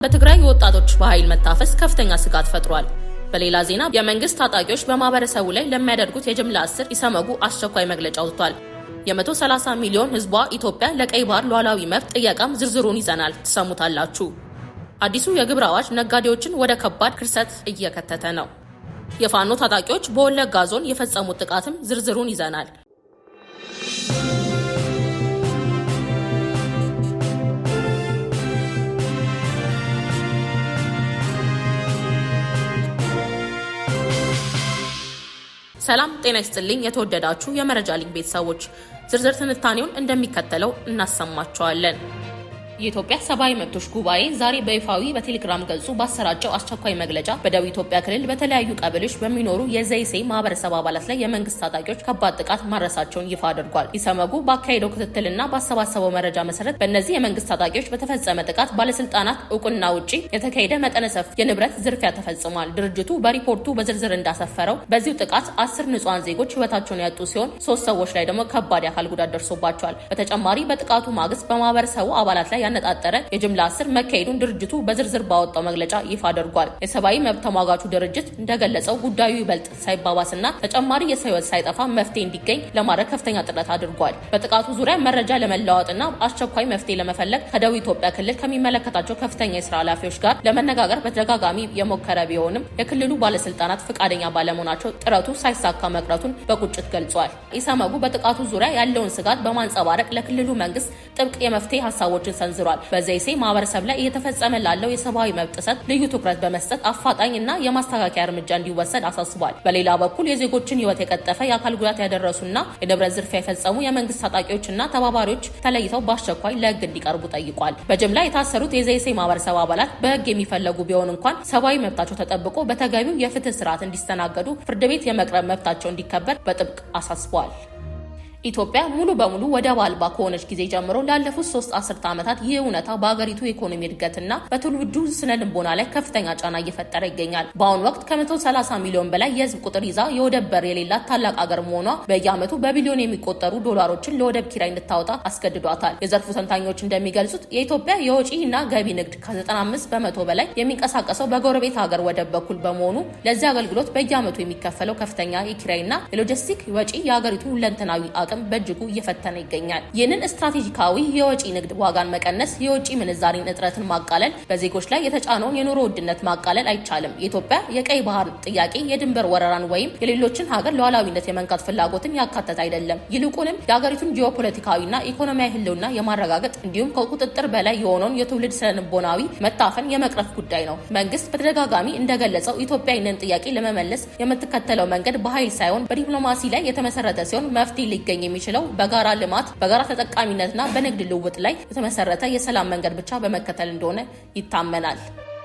በትግራይ ወጣቶች በኃይል መታፈስ ከፍተኛ ስጋት ፈጥሯል። በሌላ ዜና የመንግስት ታጣቂዎች በማህበረሰቡ ላይ ለሚያደርጉት የጅምላ እስር ኢሰመጉ አስቸኳይ መግለጫ አውጥቷል። የ130 ሚሊዮን ህዝቧ ኢትዮጵያ ለቀይ ባህር ሉዓላዊ መብት ጥያቄም ዝርዝሩን ይዘናል፣ ትሰሙታላችሁ። አዲሱ የግብር አዋጅ ነጋዴዎችን ወደ ከባድ ክርሰት እየከተተ ነው። የፋኖ ታጣቂዎች በወለጋ ዞን የፈጸሙት ጥቃትም ዝርዝሩን ይዘናል። ሰላም ጤና ይስጥልኝ። የተወደዳችሁ የመረጃ ሊንክ ቤተሰቦች ዝርዝር ትንታኔውን እንደሚከተለው እናሰማቸዋለን። የኢትዮጵያ ሰብአዊ መብቶች ጉባኤ ዛሬ በይፋዊ በቴሌግራም ገጹ ባሰራጨው አስቸኳይ መግለጫ በደቡብ ኢትዮጵያ ክልል በተለያዩ ቀበሌዎች በሚኖሩ የዘይሴ ማህበረሰብ አባላት ላይ የመንግስት ታጣቂዎች ከባድ ጥቃት ማድረሳቸውን ይፋ አድርጓል። ኢሰመጉ ባካሄደው ክትትልና ባሰባሰበው መረጃ መሰረት በእነዚህ የመንግስት ታጣቂዎች በተፈጸመ ጥቃት ባለስልጣናት እውቅና ውጪ የተካሄደ መጠነ ሰፊ የንብረት ዝርፊያ ተፈጽሟል። ድርጅቱ በሪፖርቱ በዝርዝር እንዳሰፈረው በዚሁ ጥቃት 10 ንጹሃን ዜጎች ህይወታቸውን ያጡ ሲሆን 3 ሰዎች ላይ ደግሞ ከባድ የአካል ጉዳት ደርሶባቸዋል። በተጨማሪ በጥቃቱ ማግስት በማህበረሰቡ አባላት ላይ ያነጣጠረ የጅምላ እስር መካሄዱን ድርጅቱ በዝርዝር ባወጣው መግለጫ ይፋ አድርጓል። የሰብአዊ መብት ተሟጋቹ ድርጅት እንደገለጸው ጉዳዩ ይበልጥ ሳይባባስና ተጨማሪ የሰው ህይወት ሳይጠፋ መፍትሄ እንዲገኝ ለማድረግ ከፍተኛ ጥረት አድርጓል። በጥቃቱ ዙሪያ መረጃ ለመለዋወጥና አስቸኳይ መፍትሄ ለመፈለግ ከደቡብ ኢትዮጵያ ክልል ከሚመለከታቸው ከፍተኛ የስራ ኃላፊዎች ጋር ለመነጋገር በተደጋጋሚ የሞከረ ቢሆንም የክልሉ ባለስልጣናት ፈቃደኛ ባለመሆናቸው ጥረቱ ሳይሳካ መቅረቱን በቁጭት ገልጿል። ኢሰመጉ በጥቃቱ ዙሪያ ያለውን ስጋት በማንጸባረቅ ለክልሉ መንግስት ጥብቅ የመፍትሄ ሀሳቦችን ሰንዝሯል። በዘይሴ ማህበረሰብ ላይ እየተፈጸመ ላለው የሰብአዊ መብት ጥሰት ልዩ ትኩረት በመስጠት አፋጣኝና የማስተካከያ እርምጃ እንዲወሰድ አሳስቧል። በሌላ በኩል የዜጎችን ህይወት የቀጠፈ የአካል ጉዳት ያደረሱና የንብረት ዝርፊያ የፈጸሙ የመንግስት ታጣቂዎችና ተባባሪዎች ተለይተው በአስቸኳይ ለህግ እንዲቀርቡ ጠይቋል። በጅምላ የታሰሩት የዘይሴ ማህበረሰብ አባላት በህግ የሚፈለጉ ቢሆን እንኳን ሰብአዊ መብታቸው ተጠብቆ በተገቢው የፍትህ ስርዓት እንዲስተናገዱ ፍርድ ቤት የመቅረብ መብታቸው እንዲከበር በጥብቅ አሳስቧል። ኢትዮጵያ ሙሉ በሙሉ ወደብ አልባ ከሆነች ጊዜ ጀምሮ ላለፉት 3 አስርተ ዓመታት ይህ እውነታ በአገሪቱ የኢኮኖሚ እድገትና በትውልዱ ስነ ልቦና ላይ ከፍተኛ ጫና እየፈጠረ ይገኛል። በአሁኑ ወቅት ከ130 ሚሊዮን በላይ የህዝብ ቁጥር ይዛ የወደብ በር የሌላት ታላቅ አገር መሆኗ በየዓመቱ በቢሊዮን የሚቆጠሩ ዶላሮችን ለወደብ ኪራይ እንድታወጣ አስገድዷታል። የዘርፉ ተንታኞች እንደሚገልጹት የኢትዮጵያ የወጪ እና ገቢ ንግድ ከ95 በመቶ በላይ የሚንቀሳቀሰው በጎረቤት ሀገር ወደብ በኩል በመሆኑ ለዚህ አገልግሎት በየዓመቱ የሚከፈለው ከፍተኛ የኪራይና የሎጂስቲክ ወጪ የሀገሪቱ ሁለንተናዊ በእጅጉ እየፈተነ ይገኛል። ይህንን ስትራቴጂካዊ የወጪ ንግድ ዋጋን መቀነስ፣ የውጪ ምንዛሪን እጥረትን ማቃለል፣ በዜጎች ላይ የተጫነውን የኑሮ ውድነት ማቃለል አይቻልም። የኢትዮጵያ የቀይ ባህር ጥያቄ የድንበር ወረራን ወይም የሌሎችን ሀገር ሉዓላዊነት የመንካት ፍላጎትን ያካተተ አይደለም። ይልቁንም የሀገሪቱን ጂኦፖለቲካዊና ኢኮኖሚያዊ ህልውና የማረጋገጥ እንዲሁም ከቁጥጥር በላይ የሆነውን የትውልድ ስነልቦናዊ መታፈን የመቅረፍ ጉዳይ ነው። መንግስት በተደጋጋሚ እንደገለጸው ኢትዮጵያ ይህንን ጥያቄ ለመመለስ የምትከተለው መንገድ በኃይል ሳይሆን በዲፕሎማሲ ላይ የተመሰረተ ሲሆን መፍትሄ ሊገኝ የሚችለው በጋራ ልማት፣ በጋራ ተጠቃሚነትና በንግድ ልውውጥ ላይ የተመሰረተ የሰላም መንገድ ብቻ በመከተል እንደሆነ ይታመናል።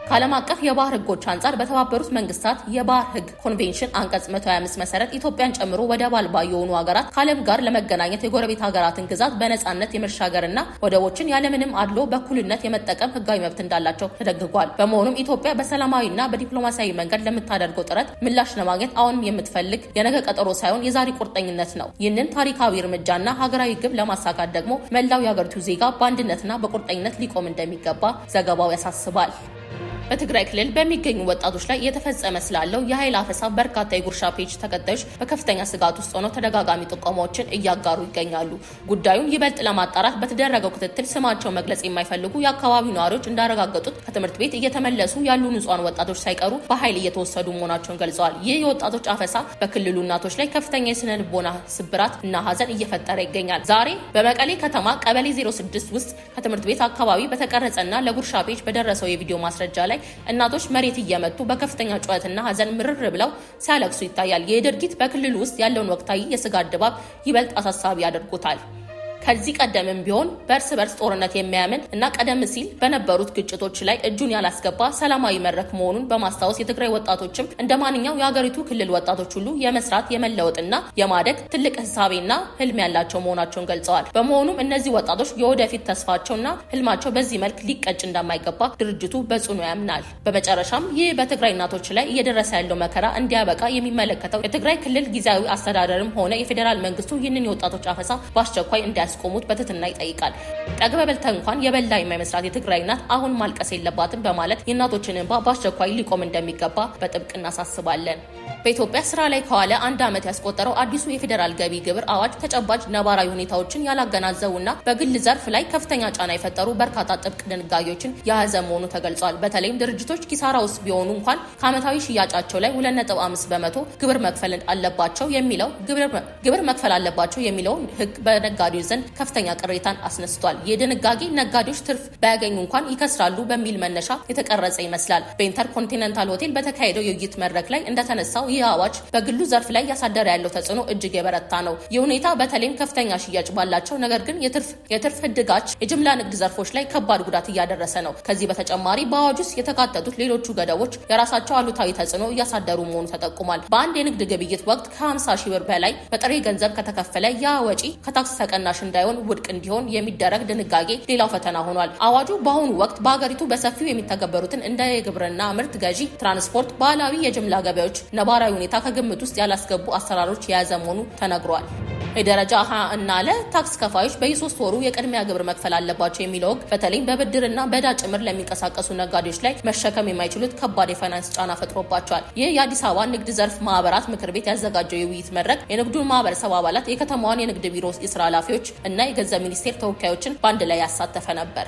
ከዓለም አቀፍ የባህር ህጎች አንጻር በተባበሩት መንግስታት የባህር ህግ ኮንቬንሽን አንቀጽ 125 መሰረት ኢትዮጵያን ጨምሮ ወደብ አልባ የሆኑ ሀገራት ከዓለም ጋር ለመገናኘት የጎረቤት ሀገራትን ግዛት በነጻነት የመሻገርና ወደቦችን ያለምንም አድሎ በእኩልነት የመጠቀም ህጋዊ መብት እንዳላቸው ተደንግጓል። በመሆኑም ኢትዮጵያ በሰላማዊና በዲፕሎማሲያዊ መንገድ ለምታደርገው ጥረት ምላሽ ለማግኘት አሁንም የምትፈልግ የነገ ቀጠሮ ሳይሆን የዛሬ ቁርጠኝነት ነው። ይህንን ታሪካዊ እርምጃና ሀገራዊ ግብ ለማሳካት ደግሞ መላው የሀገሪቱ ዜጋ በአንድነትና በቁርጠኝነት ሊቆም እንደሚገባ ዘገባው ያሳስባል። በትግራይ ክልል በሚገኙ ወጣቶች ላይ እየተፈጸመ ስላለው የኃይል አፈሳ በርካታ የጉርሻ ፔጅ ተከታዮች በከፍተኛ ስጋት ውስጥ ሆነው ተደጋጋሚ ጥቆማዎችን እያጋሩ ይገኛሉ። ጉዳዩን ይበልጥ ለማጣራት በተደረገው ክትትል ስማቸው መግለጽ የማይፈልጉ የአካባቢው ነዋሪዎች እንዳረጋገጡት ከትምህርት ቤት እየተመለሱ ያሉ ንጹሃን ወጣቶች ሳይቀሩ በኃይል እየተወሰዱ መሆናቸውን ገልጸዋል። ይህ የወጣቶች አፈሳ በክልሉ እናቶች ላይ ከፍተኛ የስነ ልቦና ስብራት እና ሀዘን እየፈጠረ ይገኛል። ዛሬ በመቀሌ ከተማ ቀበሌ 06 ውስጥ ከትምህርት ቤት አካባቢ በተቀረጸና ለጉርሻ ፔጅ በደረሰው የቪዲዮ ማስረጃ ላይ እናቶች መሬት እየመቱ በከፍተኛ ጩኸትና ሀዘን ምርር ብለው ሲያለቅሱ ይታያል። ይህ ድርጊት በክልሉ ውስጥ ያለውን ወቅታዊ የስጋት ድባብ ይበልጥ አሳሳቢ ያደርጉታል። ከዚህ ቀደምም ቢሆን በእርስ በርስ ጦርነት የሚያምን እና ቀደም ሲል በነበሩት ግጭቶች ላይ እጁን ያላስገባ ሰላማዊ መድረክ መሆኑን በማስታወስ የትግራይ ወጣቶችም እንደ ማንኛው የሀገሪቱ ክልል ወጣቶች ሁሉ የመስራት የመለወጥና የማደግ ትልቅ ህሳቤና ህልም ያላቸው መሆናቸውን ገልጸዋል። በመሆኑም እነዚህ ወጣቶች የወደፊት ተስፋቸውና ህልማቸው በዚህ መልክ ሊቀጭ እንደማይገባ ድርጅቱ በጽኑ ያምናል። በመጨረሻም ይህ በትግራይ እናቶች ላይ እየደረሰ ያለው መከራ እንዲያበቃ የሚመለከተው የትግራይ ክልል ጊዜያዊ አስተዳደርም ሆነ የፌዴራል መንግስቱ ይህንን የወጣቶች አፈሳ በአስቸኳይ እንዲያስ እንዳያስቆሙት በትህትና ይጠይቃል። ጠግበህ በልተህ እንኳን የበላ የማይመስላት የትግራይ እናት አሁን ማልቀስ የለባትም በማለት የእናቶችን እንባ በአስቸኳይ ሊቆም እንደሚገባ በጥብቅ እናሳስባለን። በኢትዮጵያ ስራ ላይ ከዋለ 1 ዓመት ያስቆጠረው አዲሱ የፌዴራል ገቢ ግብር አዋጅ ተጨባጭ ነባራዊ ሁኔታዎችን ያላገናዘቡና በግል ዘርፍ ላይ ከፍተኛ ጫና የፈጠሩ በርካታ ጥብቅ ድንጋጌዎችን የያዘ መሆኑ ተገልጿል። በተለይም ድርጅቶች ኪሳራ ውስጥ ቢሆኑ እንኳን ከዓመታዊ ሽያጫቸው ላይ 2.5 በመቶ ግብር መክፈል አለባቸው የሚለውን ሕግ በነጋዴዎች ዘንድ ከፍተኛ ቅሬታን አስነስቷል። ይህ ድንጋጌ ነጋዴዎች ትርፍ ባያገኙ እንኳን ይከስራሉ በሚል መነሻ የተቀረጸ ይመስላል። በኢንተርኮንቲኔንታል ሆቴል በተካሄደው የውይይት መድረክ ላይ እንደተነሳው ይህ አዋጅ በግሉ ዘርፍ ላይ ያሳደረ ያለው ተጽዕኖ እጅግ የበረታ ነው። ይህ ሁኔታ በተለይም ከፍተኛ ሽያጭ ባላቸው ነገር ግን የትርፍ ህድጋች የጅምላ ንግድ ዘርፎች ላይ ከባድ ጉዳት እያደረሰ ነው። ከዚህ በተጨማሪ በአዋጅ ውስጥ የተካተቱት ሌሎቹ ገደቦች የራሳቸው አሉታዊ ተጽዕኖ እያሳደሩ መሆኑ ተጠቁሟል። በአንድ የንግድ ግብይት ወቅት ከ50 ሺህ ብር በላይ በጥሬ ገንዘብ ከተከፈለ ያ ወጪ ከታክስ ተቀናሽ እንዳይሆን ውድቅ እንዲሆን የሚደረግ ድንጋጌ ሌላው ፈተና ሆኗል። አዋጁ በአሁኑ ወቅት በሀገሪቱ በሰፊው የሚተገበሩትን እንደ የግብርና ምርት ገዢ፣ ትራንስፖርት፣ ባህላዊ የጅምላ ገበያዎች ነባራዊ ሁኔታ ከግምት ውስጥ ያላስገቡ አሰራሮች የያዘ መሆኑ ተነግሯል። የደረጃ ሀ እና ለ ታክስ ከፋዮች በየ3 ወሩ የቅድሚያ ግብር መክፈል አለባቸው የሚለው ሕግ በተለይም በብድርና በዕዳ ጭምር ለሚንቀሳቀሱ ነጋዴዎች ላይ መሸከም የማይችሉት ከባድ የፋይናንስ ጫና ፈጥሮባቸዋል። ይህ የአዲስ አበባ ንግድ ዘርፍ ማህበራት ምክር ቤት ያዘጋጀው የውይይት መድረክ የንግዱን ማህበረሰብ አባላት፣ የከተማዋን የንግድ ቢሮ የስራ ኃላፊዎች እና የገንዘብ ሚኒስቴር ተወካዮችን በአንድ ላይ ያሳተፈ ነበር።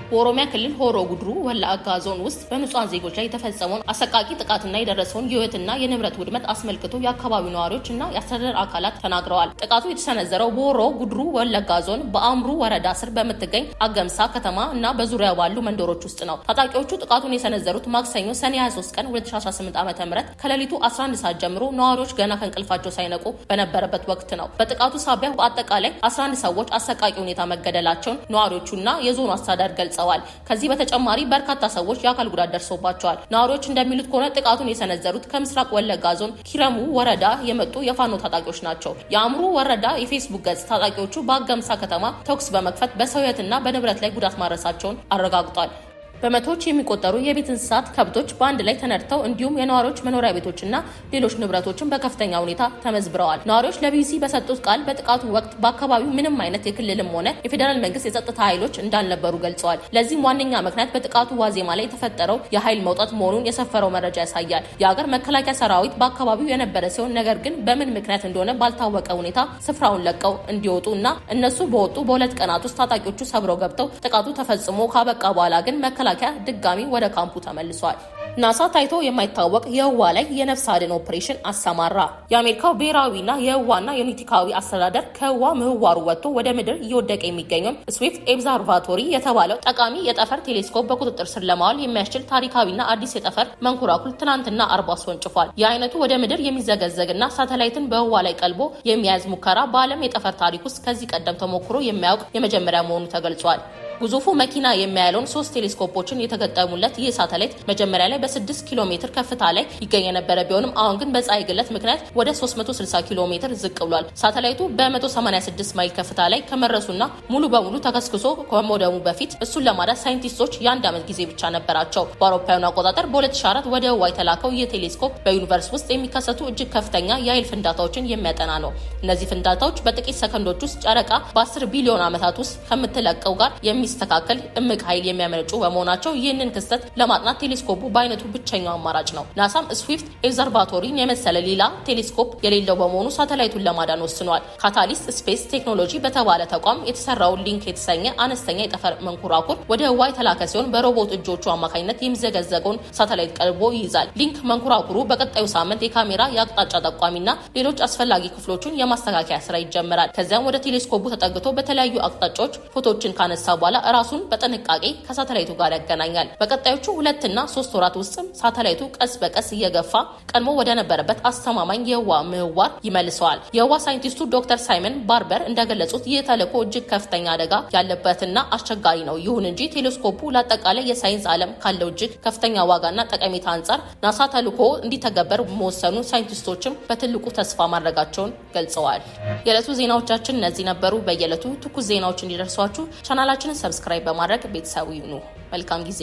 በኦሮሚያ ክልል ሆሮ ጉድሩ ወለጋ ዞን ውስጥ በንጹሃን ዜጎች ላይ የተፈጸመውን አሰቃቂ ጥቃትና የደረሰውን የህይወትና የንብረት ውድመት አስመልክቶ የአካባቢው ነዋሪዎች እና የአስተዳደር አካላት ተናግረዋል። ጥቃቱ የተሰነዘረው በሆሮ ጉድሩ ወለጋ ዞን በአምሩ ወረዳ ስር በምትገኝ አገምሳ ከተማ እና በዙሪያ ባሉ መንደሮች ውስጥ ነው። ታጣቂዎቹ ጥቃቱን የሰነዘሩት ማክሰኞ ሰኔ 23 ቀን 2018 ዓ.ም ከሌሊቱ 11 ሰዓት ጀምሮ ነዋሪዎች ገና ከእንቅልፋቸው ሳይነቁ በነበረበት ወቅት ነው። በጥቃቱ ሳቢያ በአጠቃላይ 11 ሰዎች አሰቃቂ ሁኔታ መገደላቸውን ነዋሪዎቹና የዞኑ አስተዳደር ገልጸዋል። ከዚህ በተጨማሪ በርካታ ሰዎች የአካል ጉዳት ደርሶባቸዋል። ነዋሪዎች እንደሚሉት ከሆነ ጥቃቱን የሰነዘሩት ከምስራቅ ወለጋ ዞን ኪረሙ ወረዳ የመጡ የፋኖ ታጣቂዎች ናቸው። የአምሩ ወረዳ የፌስቡክ ገጽ ታጣቂዎቹ በአገምሳ ከተማ ተኩስ በመክፈት በሰው ሕይወትና በንብረት ላይ ጉዳት ማድረሳቸውን አረጋግጧል። በመቶዎች የሚቆጠሩ የቤት እንስሳት፣ ከብቶች በአንድ ላይ ተነድተው እንዲሁም የነዋሪዎች መኖሪያ ቤቶችና ሌሎች ንብረቶችን በከፍተኛ ሁኔታ ተመዝብረዋል። ነዋሪዎች ለቢቢሲ በሰጡት ቃል በጥቃቱ ወቅት በአካባቢው ምንም አይነት የክልልም ሆነ የፌዴራል መንግስት የጸጥታ ኃይሎች እንዳልነበሩ ገልጸዋል። ለዚህም ዋነኛ ምክንያት በጥቃቱ ዋዜማ ላይ የተፈጠረው የኃይል መውጣት መሆኑን የሰፈረው መረጃ ያሳያል። የሀገር መከላከያ ሰራዊት በአካባቢው የነበረ ሲሆን ነገር ግን በምን ምክንያት እንደሆነ ባልታወቀ ሁኔታ ስፍራውን ለቀው እንዲወጡ እና እነሱ በወጡ በ2 ቀናት ውስጥ ታጣቂዎቹ ሰብረው ገብተው ጥቃቱ ተፈጽሞ ካበቃ በኋላ ግን መከላከያ ድጋሚ ወደ ካምፑ ተመልሷል። ናሳ ታይቶ የማይታወቅ የህዋ ላይ የነፍስ አድን ኦፕሬሽን አሰማራ። የአሜሪካው ብሔራዊና የህዋና የኒውክሊየር አስተዳደር ከህዋ ምህዋሩ ወጥቶ ወደ ምድር እየወደቀ የሚገኘውን ስዊፍት ኦብዘርቫቶሪ የተባለው ጠቃሚ የጠፈር ቴሌስኮፕ በቁጥጥር ስር ለማዋል የሚያስችል ታሪካዊና አዲስ የጠፈር መንኮራኩር ትናንትና አርብ አስወንጭፏል። የአይነቱ ወደ ምድር የሚዘገዘግና ሳተላይትን በህዋ ላይ ቀልቦ የሚያዝ ሙከራ በዓለም የጠፈር ታሪክ ውስጥ ከዚህ ቀደም ተሞክሮ የማያውቅ የመጀመሪያ መሆኑ ተገልጿል። ግዙፉ መኪና የሚያለውን 3 ቴሌስኮፖችን የተገጠሙለት ይህ ሳተላይት መጀመሪያ ላይ በ6 ኪሎ ሜትር ከፍታ ላይ ይገኝ የነበረ ቢሆንም አሁን ግን በፀሐይ ግለት ምክንያት ወደ 360 ኪሎ ሜትር ዝቅ ብሏል። ሳተላይቱ በ186 ማይል ከፍታ ላይ ከመረሱና ሙሉ በሙሉ ተከስክሶ ከመውደሙ በፊት እሱን ለማዳን ሳይንቲስቶች የ1 ዓመት ጊዜ ብቻ ነበራቸው። በአውሮፓውያኑ አቆጣጠር በ2004 ወደ ህዋ የተላከው ይህ ቴሌስኮፕ በዩኒቨርስ ውስጥ የሚከሰቱ እጅግ ከፍተኛ የኃይል ፍንዳታዎችን የሚያጠና ነው። እነዚህ ፍንዳታዎች በጥቂት ሰከንዶች ውስጥ ጨረቃ በ10 ቢሊዮን ዓመታት ውስጥ ከምትለቀው ጋር የሚስተካከል እምቅ ኃይል የሚያመነጩ በመሆናቸው ይህንን ክስተት ለማጥናት ቴሌስኮፑ በአይነቱ ብቸኛው አማራጭ ነው። ናሳም ስዊፍት ኦብዘርቫቶሪን የመሰለ ሌላ ቴሌስኮፕ የሌለው በመሆኑ ሳተላይቱን ለማዳን ወስኗል። ካታሊስት ስፔስ ቴክኖሎጂ በተባለ ተቋም የተሰራው ሊንክ የተሰኘ አነስተኛ የጠፈር መንኮራኩር ወደ ህዋ የተላከ ሲሆን በሮቦት እጆቹ አማካኝነት የሚዘገዘገውን ሳተላይት ቀልቦ ይይዛል። ሊንክ መንኮራኩሩ በቀጣዩ ሳምንት የካሜራ የአቅጣጫ ጠቋሚና ሌሎች አስፈላጊ ክፍሎችን የማስተካከያ ስራ ይጀምራል። ከዚያም ወደ ቴሌስኮፑ ተጠግቶ በተለያዩ አቅጣጫዎች ፎቶዎችን ካነሳ በኋላ ራሱን በጥንቃቄ ከሳተላይቱ ጋር ያገናኛል። በቀጣዮቹ 2 እና 3 ወራት ውስጥም ሳተላይቱ ቀስ በቀስ እየገፋ ቀድሞ ወደ ነበረበት አስተማማኝ የህዋ ምህዋር ይመልሰዋል። የህዋ ሳይንቲስቱ ዶክተር ሳይመን ባርበር እንደገለጹት ይህ ተልዕኮ እጅግ ከፍተኛ አደጋ ያለበትና አስቸጋሪ ነው። ይሁን እንጂ ቴሌስኮፑ ለአጠቃላይ የሳይንስ ዓለም ካለው እጅግ ከፍተኛ ዋጋና ጠቀሜታ አንጻር ናሳ ተልዕኮ እንዲተገበር መወሰኑ ሳይንቲስቶችም በትልቁ ተስፋ ማድረጋቸውን ገልጸዋል። የዕለቱ ዜናዎቻችን እነዚህ ነበሩ። በየዕለቱ ትኩስ ዜናዎች እንዲደርሷችሁ ቻናላችንን ሰብስክራይብ በማድረግ ቤተሰቡ ይሁኑ። መልካም ጊዜ